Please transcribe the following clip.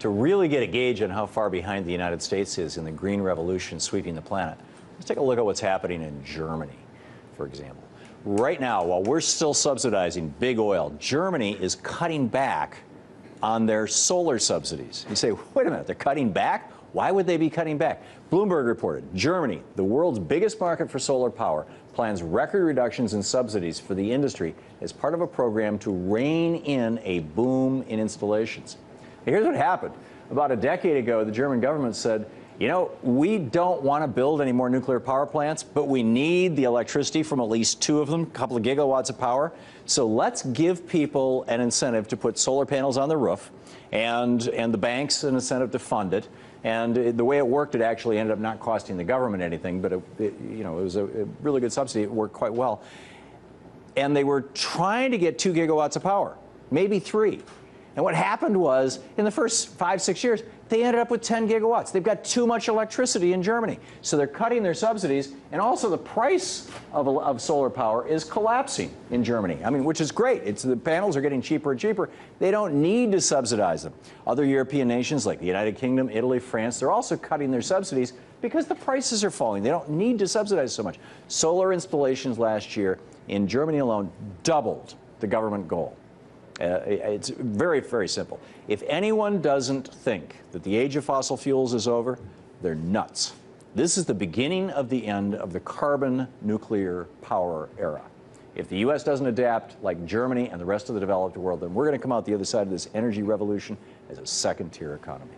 To really get a gauge on how far behind the United States is in the green revolution sweeping the planet, let's take a look at what's happening in Germany, for example. Right now, while we're still subsidizing big oil, Germany is cutting back on their solar subsidies. You say, wait a minute, they're cutting back? Why would they be cutting back? Bloomberg reported, Germany, the world's biggest market for solar power, plans record reductions in subsidies for the industry as part of a program to rein in a boom in installations. Here's what happened. About a decade ago, the German government said, you know, we don't want to build any more nuclear power plants, but we need the electricity from at least 2 of them, a couple of gigawatts of power. So let's give people an incentive to put solar panels on the roof and the banks an incentive to fund it. And the way it worked, it actually ended up not costing the government anything, but it was a really good subsidy. It worked quite well. And they were trying to get 2 gigawatts of power, maybe 3. And what happened was, in the first 5-6 years, they ended up with 10 gigawatts. They've got too much electricity in Germany. So they're cutting their subsidies, and also the price of solar power is collapsing in Germany. I mean, which is great. The panels are getting cheaper and cheaper. They don't need to subsidize them. Other European nations like the United Kingdom, Italy, France, they're also cutting their subsidies because the prices are falling. They don't need to subsidize so much. Solar installations last year in Germany alone doubled the government goal. It's very, very simple. If anyone doesn't think that the age of fossil fuels is over, they're nuts. This is the beginning of the end of the carbon nuclear power era. If the U.S. doesn't adapt like Germany and the rest of the developed world, then we're going to come out the other side of this energy revolution as a second-tier economy.